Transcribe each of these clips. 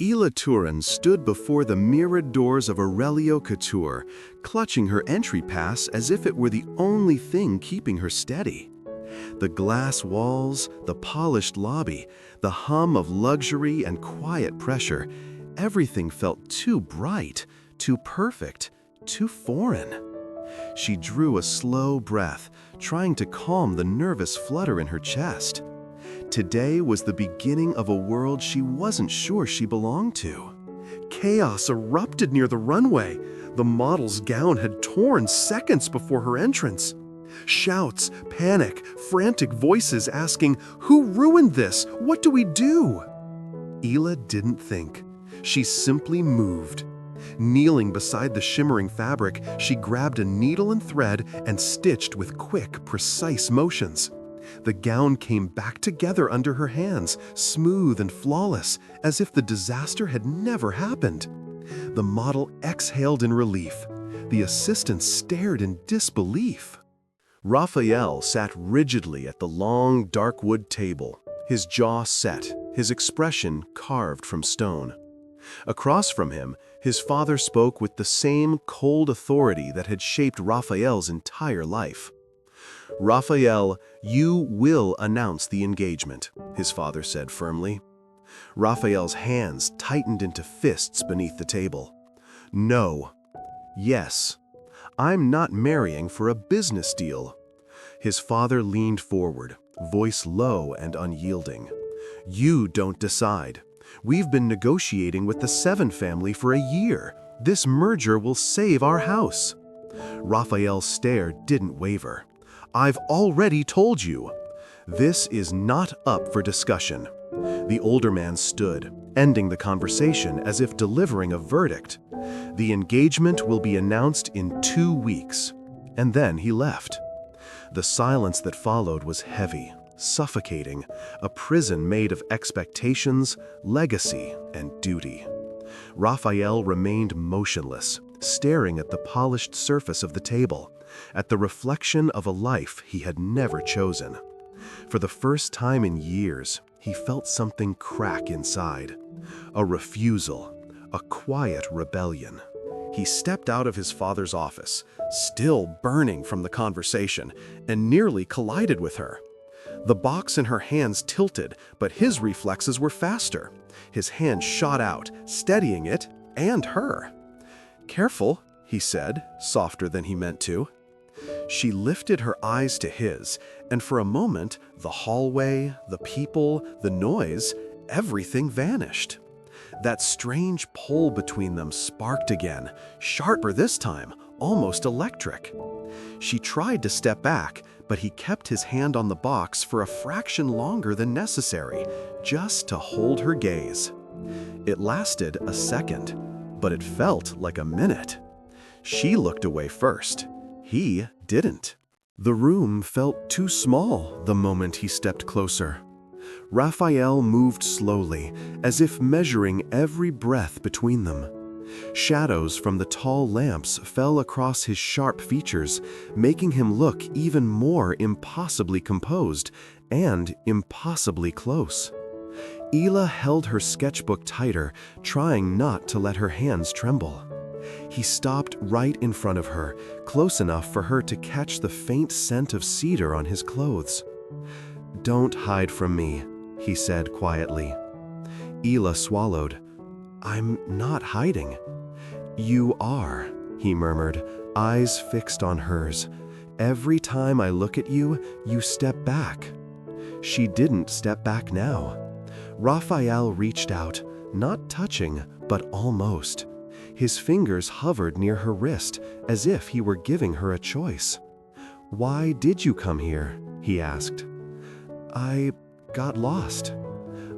Ela Turin stood before the mirrored doors of Aurelio Couture, clutching her entry pass as if it were the only thing keeping her steady. The glass walls, the polished lobby, the hum of luxury and quiet pressure, everything felt too bright, too perfect, too foreign. She drew a slow breath, trying to calm the nervous flutter in her chest. Today was the beginning of a world she wasn't sure she belonged to. Chaos erupted near the runway. The model's gown had torn seconds before her entrance. Shouts, panic, frantic voices asking, "Who ruined this? What do we do?" Ela didn't think. She simply moved. Kneeling beside the shimmering fabric, she grabbed a needle and thread and stitched with quick, precise motions. The gown came back together under her hands, smooth and flawless, as if the disaster had never happened. The model exhaled in relief. The assistant stared in disbelief. Raphael sat rigidly at the long, dark wood table, his jaw set, his expression carved from stone. Across from him, his father spoke with the same cold authority that had shaped Raphael's entire life. "Raphael, you will announce the engagement," his father said firmly. Raphael's hands tightened into fists beneath the table. "No. Yes. I'm not marrying for a business deal." His father leaned forward, voice low and unyielding. "You don't decide. We've been negotiating with the Seven family for a year. This merger will save our house." Raphael's stare didn't waver. "I've already told you. This is not up for discussion." The older man stood, ending the conversation as if delivering a verdict. "The engagement will be announced in 2 weeks." And then he left. The silence that followed was heavy, suffocating, a prison made of expectations, legacy, and duty. Raphael remained motionless, staring at the polished surface of the table, at the reflection of a life he had never chosen. For the first time in years, he felt something crack inside. A refusal, a quiet rebellion. He stepped out of his father's office, still burning from the conversation, and nearly collided with her. The box in her hands tilted, but his reflexes were faster. His hand shot out, steadying it and her. "Careful," he said, softer than he meant to. She lifted her eyes to his, and for a moment, the hallway, the people, the noise, everything vanished. That strange pull between them sparked again, sharper this time, almost electric. She tried to step back, but he kept his hand on the box for a fraction longer than necessary, just to hold her gaze. It lasted a second, but it felt like a minute. She looked away first. He didn't. The room felt too small the moment he stepped closer. Raphael moved slowly, as if measuring every breath between them. Shadows from the tall lamps fell across his sharp features, making him look even more impossibly composed and impossibly close. Ela held her sketchbook tighter, trying not to let her hands tremble. He stopped right in front of her, close enough for her to catch the faint scent of cedar on his clothes. "Don't hide from me," he said quietly. Ela swallowed. "I'm not hiding." "You are," he murmured, eyes fixed on hers. "Every time I look at you, you step back." She didn't step back now. Raphael reached out, not touching, but almost. His fingers hovered near her wrist, as if he were giving her a choice. "Why did you come here?" he asked. "I got lost."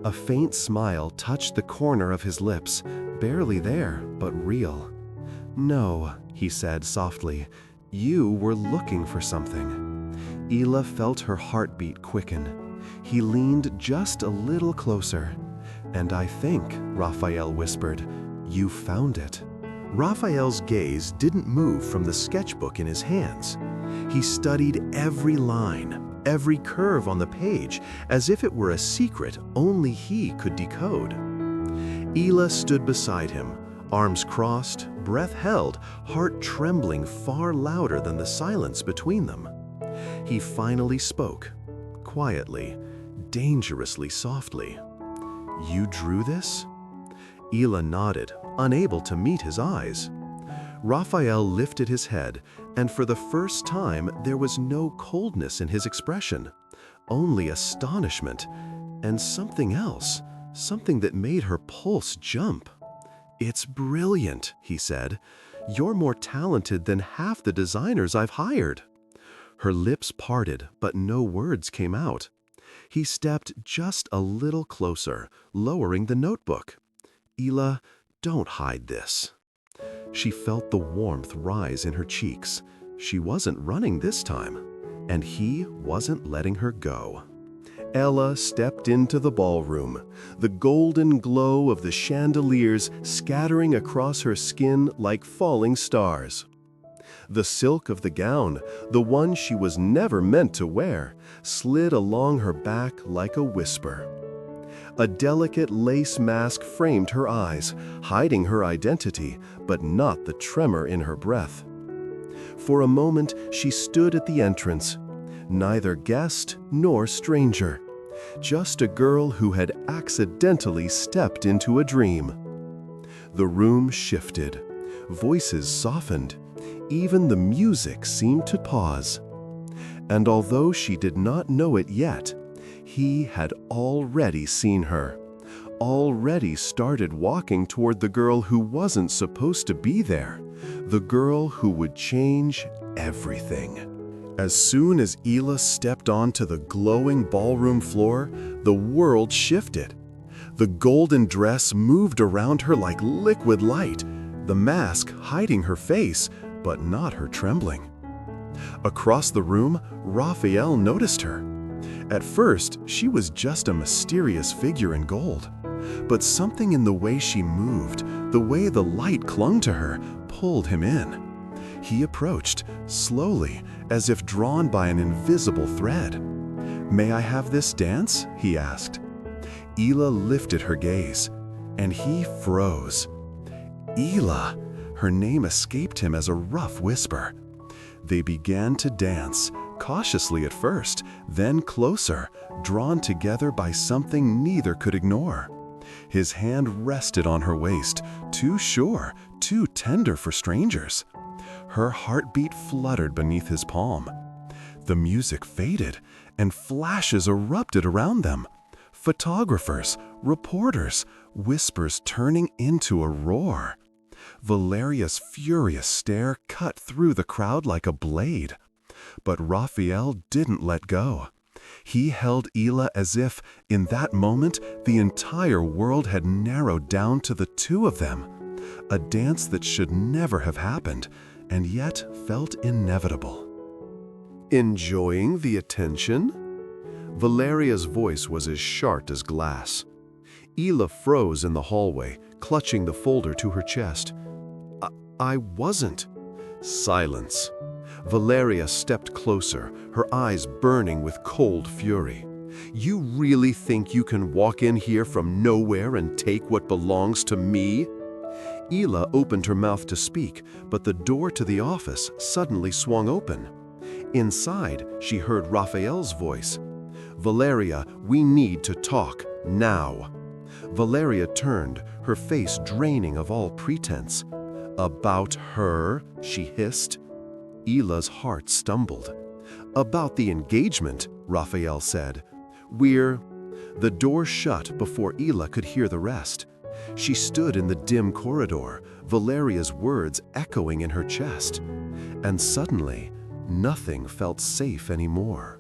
A faint smile touched the corner of his lips, barely there, but real. "No," he said softly, "you were looking for something." Ela felt her heartbeat quicken. He leaned just a little closer. "And I think," Raphael whispered, "you found it." Raphael's gaze didn't move from the sketchbook in his hands. He studied every line, every curve on the page, as if it were a secret only he could decode. Ela stood beside him, arms crossed, breath held, heart trembling far louder than the silence between them. He finally spoke, quietly, dangerously softly. "You drew this?" Ela nodded, unable to meet his eyes. Raphael lifted his head, and for the first time there was no coldness in his expression, only astonishment, and something else, something that made her pulse jump. "It's brilliant," he said. "You're more talented than half the designers I've hired." Her lips parted, but no words came out. He stepped just a little closer, lowering the notebook. "Ela, don't hide this." She felt the warmth rise in her cheeks. She wasn't running this time, and he wasn't letting her go. Ella stepped into the ballroom, the golden glow of the chandeliers scattering across her skin like falling stars. The silk of the gown, the one she was never meant to wear, slid along her back like a whisper. A delicate lace mask framed her eyes, hiding her identity, but not the tremor in her breath. For a moment, she stood at the entrance, neither guest nor stranger, just a girl who had accidentally stepped into a dream. The room shifted, voices softened, even the music seemed to pause. And although she did not know it yet, he had already seen her, already started walking toward the girl who wasn't supposed to be there, the girl who would change everything. As soon as Ela stepped onto the glowing ballroom floor, the world shifted. The golden dress moved around her like liquid light, the mask hiding her face, but not her trembling. Across the room, Raphael noticed her. At first, she was just a mysterious figure in gold. But something in the way she moved, the way the light clung to her, pulled him in. He approached, slowly, as if drawn by an invisible thread. "May I have this dance?" he asked. Ela lifted her gaze, and he froze. "Ela!" Her name escaped him as a rough whisper. They began to dance, cautiously at first, then closer, drawn together by something neither could ignore. His hand rested on her waist, too sure, too tender for strangers. Her heartbeat fluttered beneath his palm. The music faded, and flashes erupted around them. Photographers, reporters, whispers turning into a roar. Valeria's furious stare cut through the crowd like a blade. But Raphael didn't let go. He held Ela as if, in that moment, the entire world had narrowed down to the two of them. A dance that should never have happened, and yet felt inevitable. "Enjoying the attention?" Valeria's voice was as sharp as glass. Ela froze in the hallway, clutching the folder to her chest. I wasn't." Silence. Valeria stepped closer, her eyes burning with cold fury. "You really think you can walk in here from nowhere and take what belongs to me?" Ela opened her mouth to speak, but the door to the office suddenly swung open. Inside, she heard Raphael's voice. "Valeria, we need to talk, now." Valeria turned, her face draining of all pretense. "About her?" she hissed. Ela's heart stumbled. "About the engagement," Raphael said. The door shut before Ela could hear the rest. She stood in the dim corridor, Valeria's words echoing in her chest. And suddenly, nothing felt safe anymore.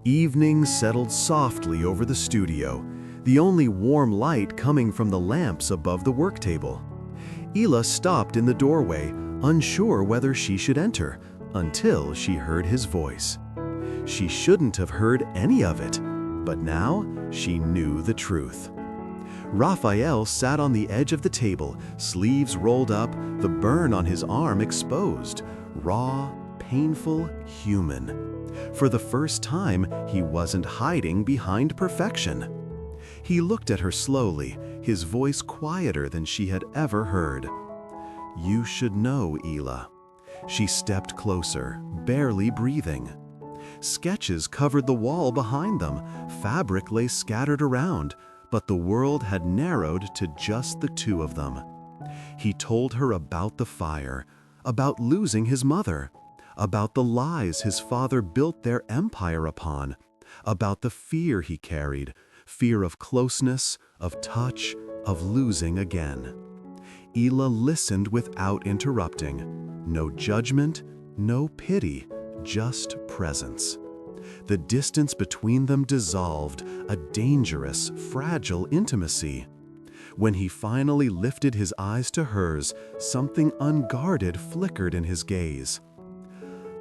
Evening settled softly over the studio, the only warm light coming from the lamps above the work table. Ela stopped in the doorway, unsure whether she should enter, until she heard his voice. She shouldn't have heard any of it, but now she knew the truth. Raphael sat on the edge of the table, sleeves rolled up, the burn on his arm exposed, raw, painful, human. For the first time, he wasn't hiding behind perfection. He looked at her slowly, his voice quieter than she had ever heard. "You should know, Ela." She stepped closer, barely breathing. Sketches covered the wall behind them, fabric lay scattered around, but the world had narrowed to just the two of them. He told her about the fire, about losing his mother, about the lies his father built their empire upon, about the fear he carried, fear of closeness, of touch, of losing again. Ela listened without interrupting. No judgment, no pity, just presence. The distance between them dissolved, a dangerous, fragile intimacy. When he finally lifted his eyes to hers, something unguarded flickered in his gaze.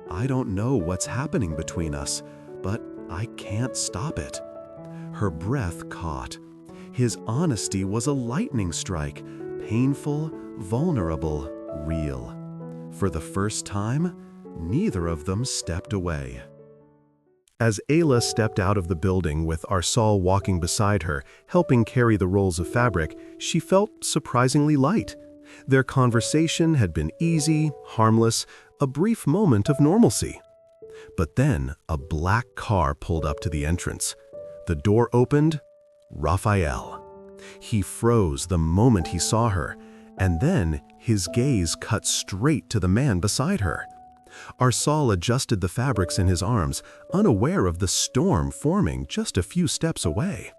"I don't know what's happening between us, but I can't stop it." Her breath caught. His honesty was a lightning strike, painful, vulnerable, real. For the first time, neither of them stepped away. As Ayla stepped out of the building with Arsal walking beside her, helping carry the rolls of fabric, she felt surprisingly light. Their conversation had been easy, harmless, a brief moment of normalcy. But then a black car pulled up to the entrance. The door opened. Raphael. He froze the moment he saw her, and then his gaze cut straight to the man beside her. Arsal adjusted the fabrics in his arms, unaware of the storm forming just a few steps away.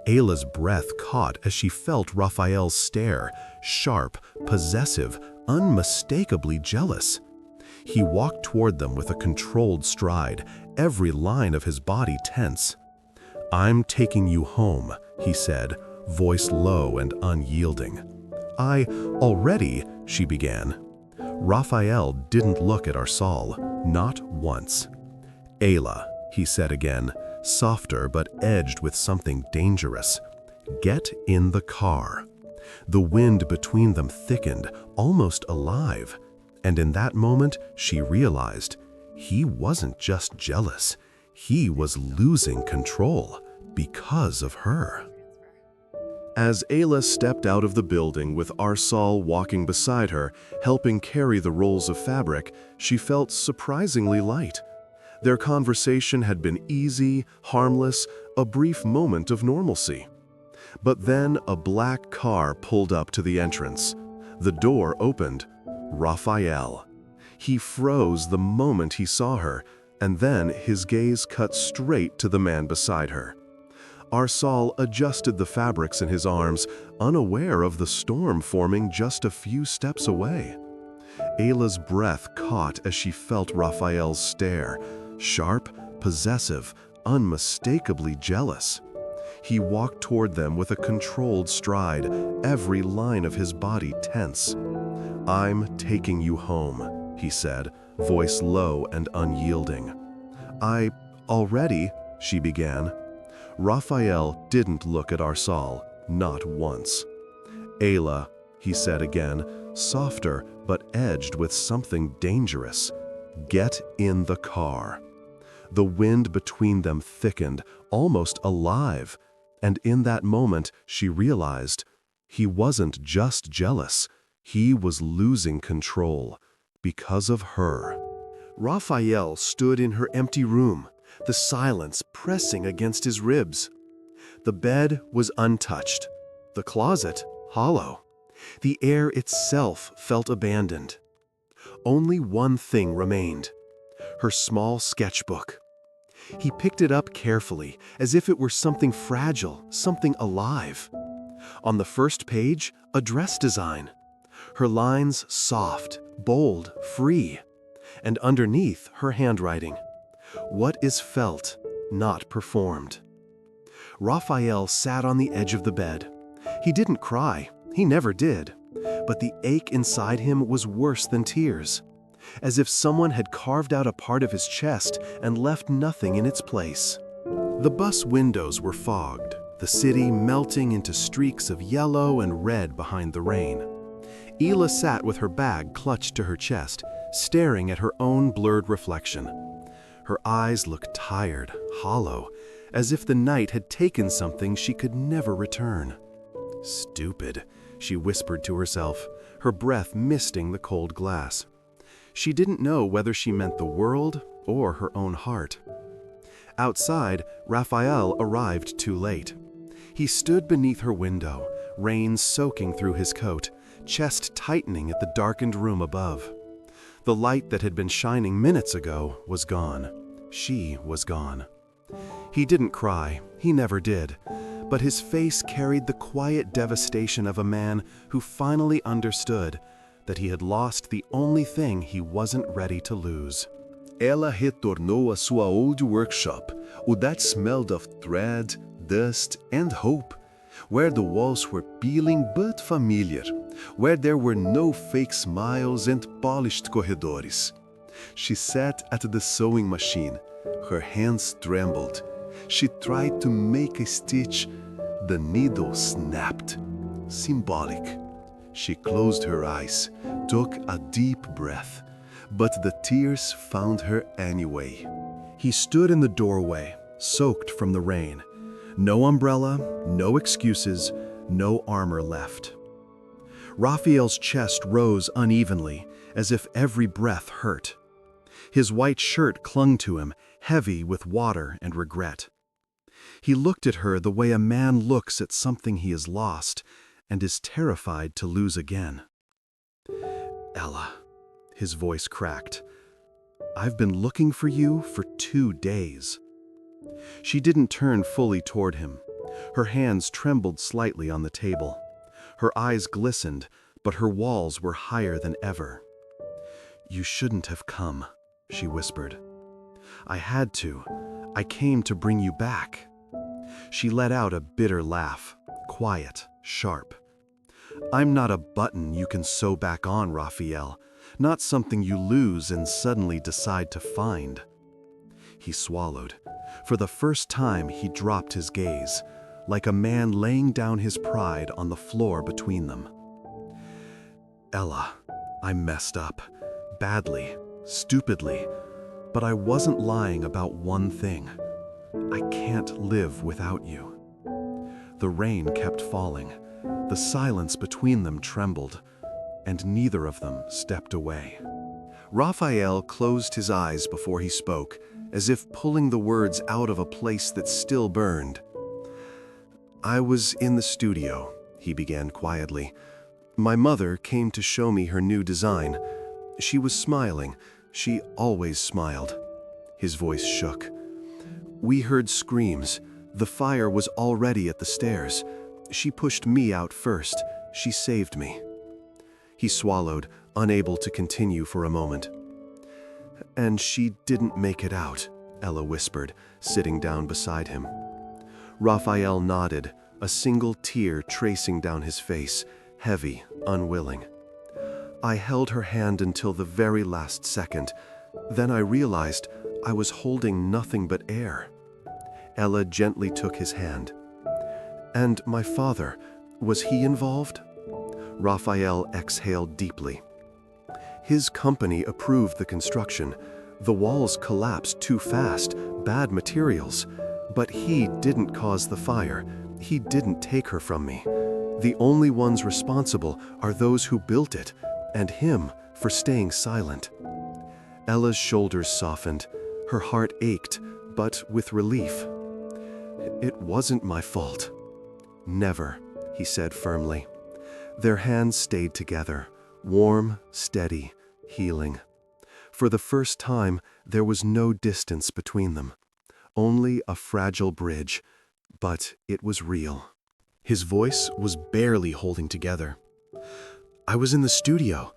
Ayla's breath caught as she felt Raphael's stare, sharp, possessive, unmistakably jealous. He walked toward them with a controlled stride, every line of his body tense. "I'm taking you home," he said, voice low and unyielding. Already," she began. Raphael didn't look at Arsal, not once. "Ayla," he said again, softer but edged with something dangerous. "Get in the car." The wind between them thickened, almost alive, and in that moment she realized he wasn't just jealous, he was losing control because of her. As Ayla stepped out of the building with Arsal walking beside her, helping carry the rolls of fabric, she felt surprisingly light. Their conversation had been easy, harmless, a brief moment of normalcy. But then a black car pulled up to the entrance. The door opened. Raphael. He froze the moment he saw her, and then his gaze cut straight to the man beside her. Arsal adjusted the fabrics in his arms, unaware of the storm forming just a few steps away. Ayla's breath caught as she felt Raphael's stare, sharp, possessive, unmistakably jealous. He walked toward them with a controlled stride, every line of his body tense. "I'm taking you home," he said, voice low and unyielding. Already," she began. Raphael didn't look at Arsal, not once. "Ayla," he said again, softer but edged with something dangerous. "Get in the car." The wind between them thickened, almost alive, and in that moment she realized he wasn't just jealous, he was losing control because of her. Raphael stood in her empty room, the silence pressing against his ribs. The bed was untouched, the closet hollow. The air itself felt abandoned. Only one thing remained, her small sketchbook. He picked it up carefully, as if it were something fragile, something alive. On the first page, a dress design. Her lines soft, bold, free. And underneath, her handwriting. "What is felt, not performed." Raphael sat on the edge of the bed. He didn't cry, he never did, but the ache inside him was worse than tears, as if someone had carved out a part of his chest and left nothing in its place. The bus windows were fogged, the city melting into streaks of yellow and red behind the rain. Ela sat with her bag clutched to her chest, staring at her own blurred reflection. Her eyes looked tired, hollow, as if the night had taken something she could never return. Stupid, she whispered to herself, her breath misting the cold glass. She didn't know whether she meant the world or her own heart. Outside, Raphael arrived too late. He stood beneath her window, rain soaking through his coat, chest tightening at the darkened room above. The light that had been shining minutes ago was gone. She was gone. He didn't cry, he never did, but his face carried the quiet devastation of a man who finally understood that he had lost the only thing he wasn't ready to lose. Ela retornou à sua old workshop, o that smelled of thread, dust, and hope, where the walls were peeling but familiar, where there were no fake smiles and polished corredores. She sat at the sewing machine. Her hands trembled. She tried to make a stitch. The needle snapped. Symbolic. She closed her eyes, took a deep breath, but the tears found her anyway. He stood in the doorway, soaked from the rain. No umbrella, no excuses, no armor left. Raphael's chest rose unevenly, as if every breath hurt. His white shirt clung to him, heavy with water and regret. He looked at her the way a man looks at something he has lost and is terrified to lose again. Ella, his voice cracked. I've been looking for you for 2 days. She didn't turn fully toward him. Her hands trembled slightly on the table. Her eyes glistened, but her walls were higher than ever. You shouldn't have come, she whispered. I had to. I came to bring you back. She let out a bitter laugh, quiet, sharp. I'm not a button you can sew back on, Raphael, not something you lose and suddenly decide to find. He swallowed. For the first time, he dropped his gaze, like a man laying down his pride on the floor between them. Ella, I messed up, badly, stupidly, but I wasn't lying about one thing. I can't live without you. The rain kept falling. The silence between them trembled, and neither of them stepped away. Raphael closed his eyes before he spoke, as if pulling the words out of a place that still burned. I was in the studio, he began quietly. My mother came to show me her new design. She was smiling. She always smiled. His voice shook. We heard screams. The fire was already at the stairs. She pushed me out first. She saved me. He swallowed, unable to continue for a moment. And she didn't make it out, Ella whispered, sitting down beside him. Raphael nodded, a single tear tracing down his face, heavy, unwilling. I held her hand until the very last second. Then I realized I was holding nothing but air. Ella gently took his hand. And my father, was he involved? Raphael exhaled deeply. His company approved the construction. The walls collapsed too fast, bad materials. But he didn't cause the fire. He didn't take her from me. The only ones responsible are those who built it, and him for staying silent. Ella's shoulders softened. Her heart ached, but with relief. It wasn't my fault. Never, he said firmly. Their hands stayed together, warm, steady, healing. For the first time, there was no distance between them. Only a fragile bridge, but it was real. His voice was barely holding together. I was in the studio.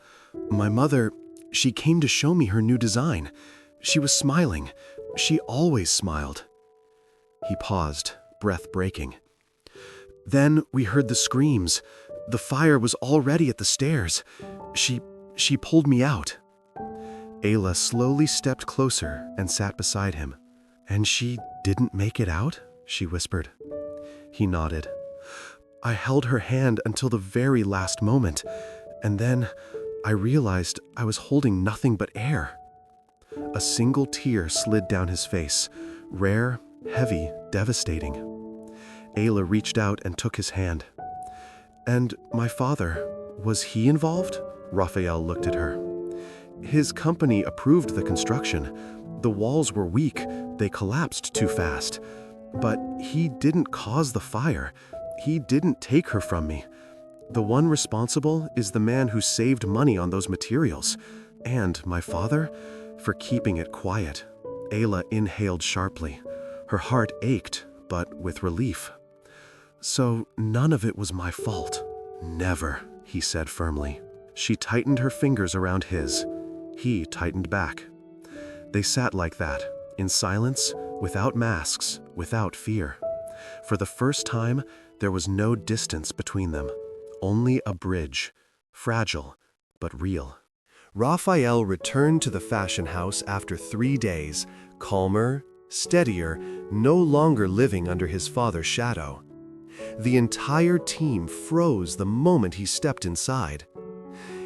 My mother, she came to show me her new design. She was smiling. She always smiled. He paused, breath breaking. Then we heard the screams. The fire was already at the stairs. She pulled me out. Ayla slowly stepped closer and sat beside him. And she didn't make it out? She whispered. He nodded. I held her hand until the very last moment, and then I realized I was holding nothing but air. A single tear slid down his face, rare, heavy, devastating. Ayla reached out and took his hand. And my father, was he involved? Raphael looked at her. His company approved the construction. The walls were weak, they collapsed too fast. But he didn't cause the fire. He didn't take her from me. The one responsible is the man who saved money on those materials. And my father, for keeping it quiet. Ayla inhaled sharply. Her heart ached, but with relief. So none of it was my fault. Never, he said firmly. She tightened her fingers around his. He tightened back. They sat like that, in silence, without masks, without fear. For the first time, there was no distance between them. Only a bridge, fragile, but real. Raphael returned to the fashion house after 3 days, calmer, steadier, no longer living under his father's shadow. The entire team froze the moment he stepped inside.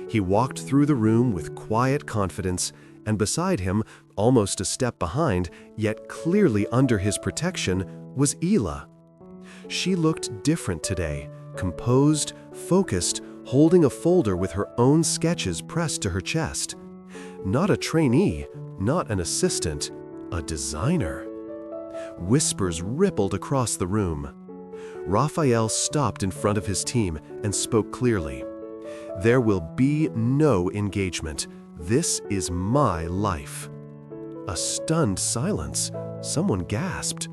He walked through the room with quiet confidence, and beside him, almost a step behind, yet clearly under his protection, was Ayla. She looked different today, composed, focused, holding a folder with her own sketches pressed to her chest. Not a trainee, not an assistant, a designer. Whispers rippled across the room. Raphael stopped in front of his team and spoke clearly. There will be no engagement. This is my life. A stunned silence. Someone gasped.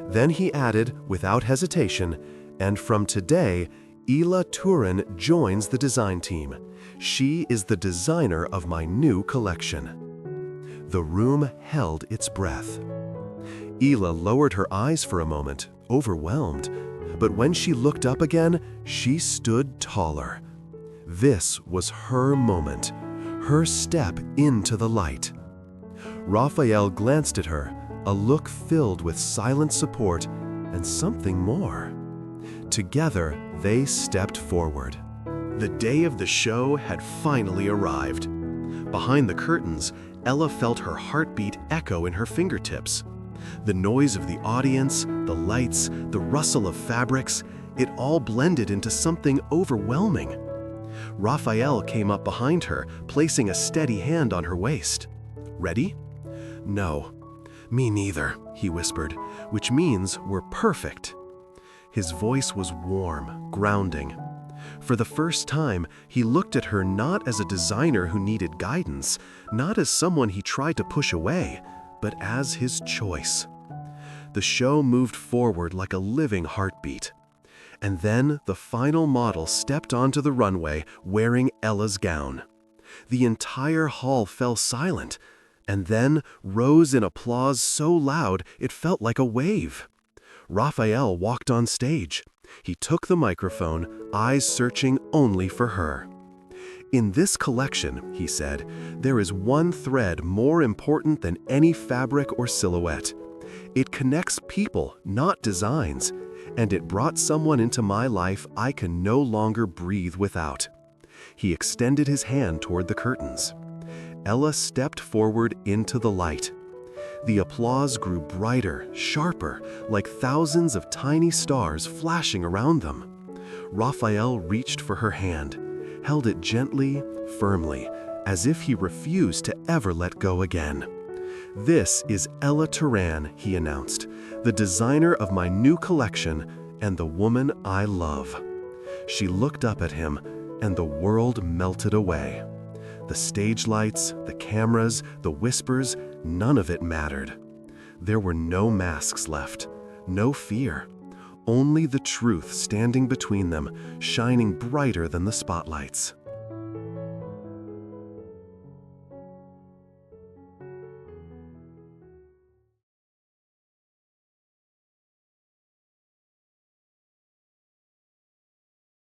Then he added, without hesitation, and from today, Ayla Turin joins the design team. She is the designer of my new collection. The room held its breath. Ayla lowered her eyes for a moment, overwhelmed. But when she looked up again, she stood taller. This was her moment, her step into the light. Raphael glanced at her, a look filled with silent support and something more. Together, they stepped forward. The day of the show had finally arrived. Behind the curtains, Ella felt her heartbeat echo in her fingertips. The noise of the audience, the lights, the rustle of fabrics, it all blended into something overwhelming. Raphael came up behind her, placing a steady hand on her waist. Ready? No. Me neither, he whispered, which means we're perfect. His voice was warm, grounding. For the first time, he looked at her not as a designer who needed guidance, not as someone he tried to push away, but as his choice. The show moved forward like a living heartbeat. And then the final model stepped onto the runway wearing Ella's gown. The entire hall fell silent, and then rose in applause so loud it felt like a wave. Raphael walked on stage. He took the microphone, eyes searching only for her. In this collection, he said, there is one thread more important than any fabric or silhouette. It connects people, not designs, and it brought someone into my life I can no longer breathe without. He extended his hand toward the curtains. Ella stepped forward into the light. The applause grew brighter, sharper, like thousands of tiny stars flashing around them. Raphael reached for her hand, held it gently, firmly, as if he refused to ever let go again. This is Ella Turin, he announced, the designer of my new collection and the woman I love. She looked up at him, and the world melted away. The stage lights, the cameras, the whispers, none of it mattered. There were no masks left, no fear, only the truth standing between them, shining brighter than the spotlights.